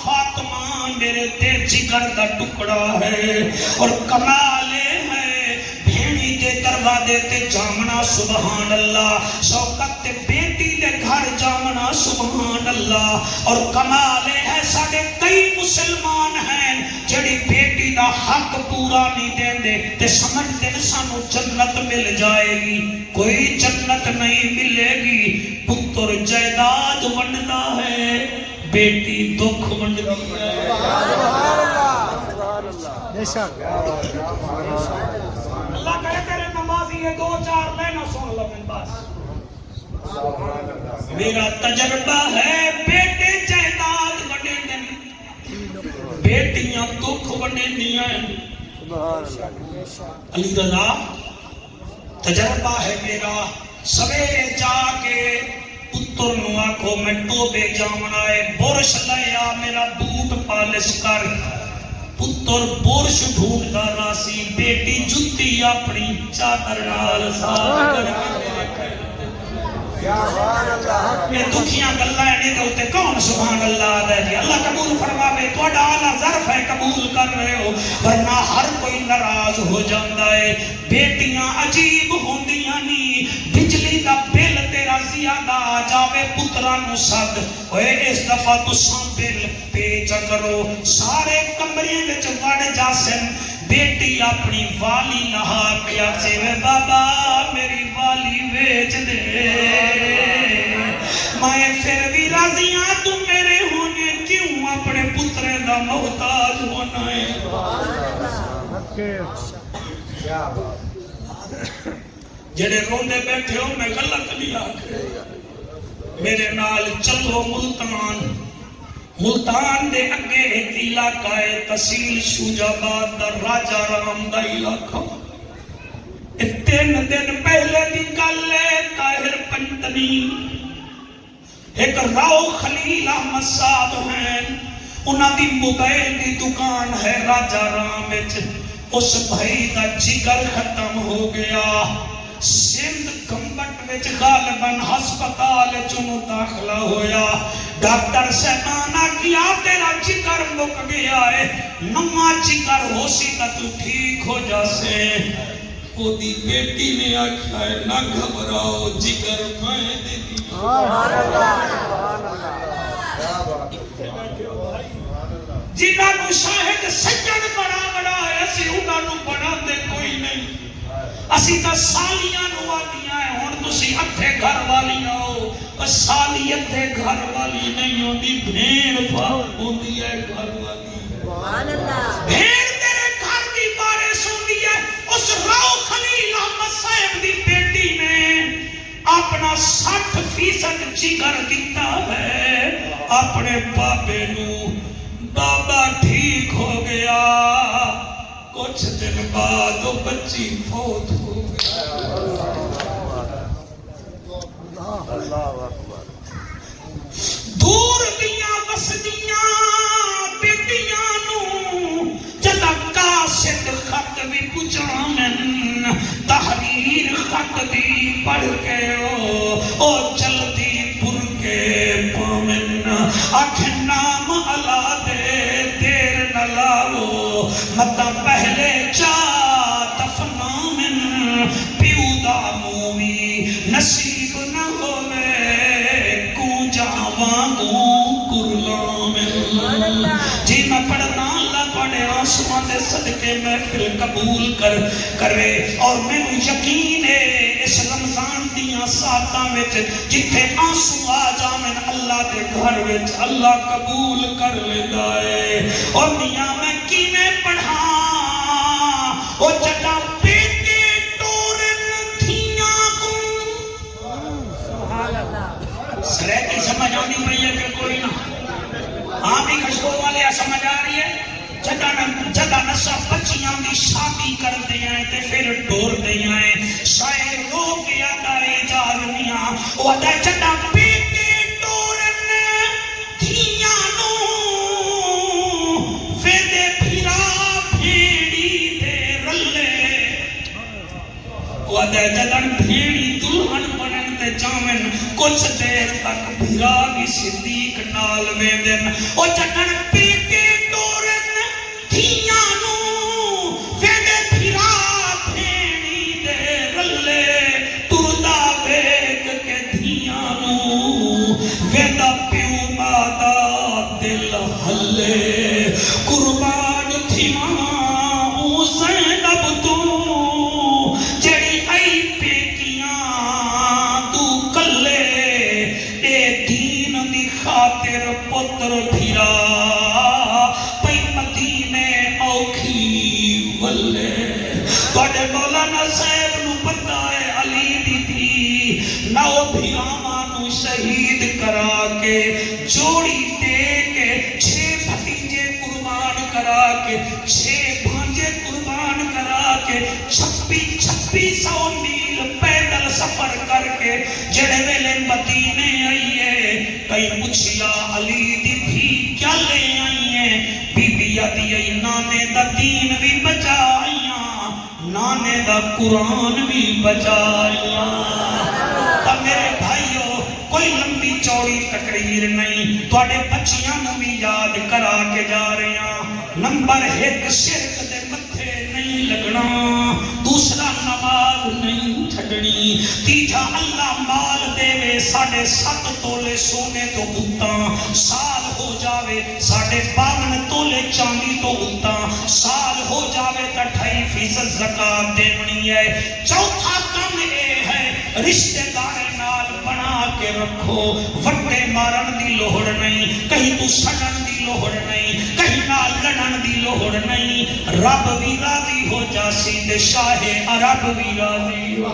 فاطمہ میرے تے جگر دا ٹکڑا ہے، اور کمال ہے بھیڑی دے دروازے تے جامنا سبحان اللہ، شوکت تے بیٹی دے گھر جامنا سبحان اللہ، اور کمال ہے ساڈے کئی مسلمان ہیں جڑی بیٹی دا حق پورا نہیں دیندے تے سمجھتے ہیں سانو جنت مل جائے گی کوئی جنت نہیں ملے گی پتر جائیداد ونڈدا ہے بیٹی دکھ ونڈدی ہے بے شک اللہ کرے تیرے نمازی یہ 2-4 لینا سن لو من بس میرا تجربہ ہے بیٹے جائیداد ونڈے دن بیٹیاں دکھ ونڈے دیا علی رضا تجربہ ہے میرا سویرے جا کے پتر نو آکھو میں ٹوبے جامنا ہے برش لیا میرا بوٹ پالش کر پتر برش ڈھونڈا راسی بیٹی جتی اپنی چادر نال صاف کر کے یہ دکھیاں گلہ ہے نہیں ہوتے کون سبحان اللہ دے جی اللہ قبول فرماوے تو اعلیٰ ظرف ہے قبول کر رہے ہو ورنہ ہر کوئی ناراض ہو جاندہ ہے بیٹیاں عجیب ہوندیاں نہیں بجلی دا بل تیرا زیادہ جاوے پترانو صد اوے اس دفعہ تو ساں بل پیچا کرو سارے کمرے وچ وڑ جاسن بیٹی اپنی والی نہا پیا سے بابا میری والی بیچ دے میں پھر بھی راضیاں تو میرے ہونے کیوں اپنے پترے دا محتاج ہونا ہے جڑے روندے بیٹھے ہو میں غلط نہیں آکھے میرے نال چلو ملتان دے اگے ایک علاقہ ہے تحصیل شوجاباد دا راجہ رام دا علاقہ 3 دن پہلے دی گل ہے طاہر پنتنی ایک راؤ خلیل احمد صاحب ہیں انہاں دی موبائل دی دکان ہے راجہ رام وچ اس بھائی دا جگر ختم ہو گیا سندھ کمبٹ وچ غالباً ہسپتال چنو داخلہ ہویا ڈاکٹر سہمانا کیا تیرا جگر مک گیا ہے نما جگر ہو سی تا تو ٹھیک ہو جاسے وہ دی بیٹی نے آکھا ہے نہ گھبراؤ جگر میں دے دی جنہاں نو شاہد سجن بڑا ہے اسی انہاں نو بڑا دے کوئی نہیں اسی تا سالیاں نو آدیاں ہیں ہون تسی اتھے گھر والیاں ہو سالی اتھے گھر والی نہیں ہوندی بھین ہوندی ہے گھر والی بھین تیرے گھر دی بارش ہوندی ہے اس راؤ خلیل احمد صاحب دی بیٹی نے اپنا 60% جگر دیتا ہے اپنے بابے نو بابا ٹھیک ہو گیا کچھ دن بعد وہ بچی فوت ہو گیا دور دیاں وسدیاں بیٹیاں نو جدا قاصد خط بھی پجامن تحریر خط بھی پڑھ کے او جلدی پر کے پامن آنکھ نام علا دے دیر نہ لاؤ مطا پہلے جا دفنامن پیودا مووی نصیب نہ ہوئے کو جاوانگوں کرلامن جی میں پڑھنا اللہ پڑھے آسمان دے صدقے محفل قبول کرے اور میں یقین ہے اس رمضان دیاں ساتاں وچ جتھے آنسو آ جامن اللہ دے گھر وچ اللہ قبول کر لیتا ہے اور میاں میں کینے پڑھا او جدا بیٹے ٹورن تھیاں کو سرے کی سمجھ آنی پڑی ہے کہ کوئی نہ ہاں بھی کشکو والے سمجھ آ رہی ہے جگہ نشہ بچیاں دی شادی کر دیا ہے تے پھر ڈور دیا ہے شاید رو کے آدھائے جارنیاں وہ دے جگہ بیٹے ڈورن دھیاں نو ویدے بھیرا بھیڑی دے رلے وہ دے جگہ بھیڑی دلہن بنن تے جامن کچھ دیر تک بھیرا بھی صدیق نال ویدن وہ جگہ بیٹے ڈورن دھیاں نو ویدے بھیرا بھیڑی دے رلے تردہ ویگ کے دھیاں نو ویدہ پیو مادا دل حلے قربان تھی ماں زینب تو جڑی بھیراواں نو شہید کرا کے جوڑی دے کے 6 بھتیجے قربان کرا کے 6 بھانجے قربان کرا کے 2600 میل پیدل سفر کر کے جڑے ویلے مدینے آئیے کئی پوچھیا علی دی بھی کیا لے آئیے بی بی آدھی نانے دا دین بھی بچائیاں نانے دا قرآن بھی بچائیاں۔ تا میرے بھائیو کوئی لمبی چوڑی تقریر نہیں تواڈے بچیاں نوں بھی یاد کرا کے جا رہے ہیں۔ نمبر 1 شرک دے متھے نہیں لگنا، دوسرا نماز نہیں چھڈنی، تیجا اللہ مال دے 7.5 تولے سونے تو اتاں، سال ہو جاوے 52 تولے چاندی تو اتاں، سال ہو جاوے تا 2.5% زکات دینی ہے۔ چوتھا کام یہ ہے رشتہ دار نال بنا کے رکھو، وٹے مارن دی لوڑ نہیں، کہیں تو سڑن دی لوڑ نہیں، کہیں نال لڑن دی لوڑ نہیں، رب بھی راضی ہو جاسی تے شاہ عرب بھی راضی ہو۔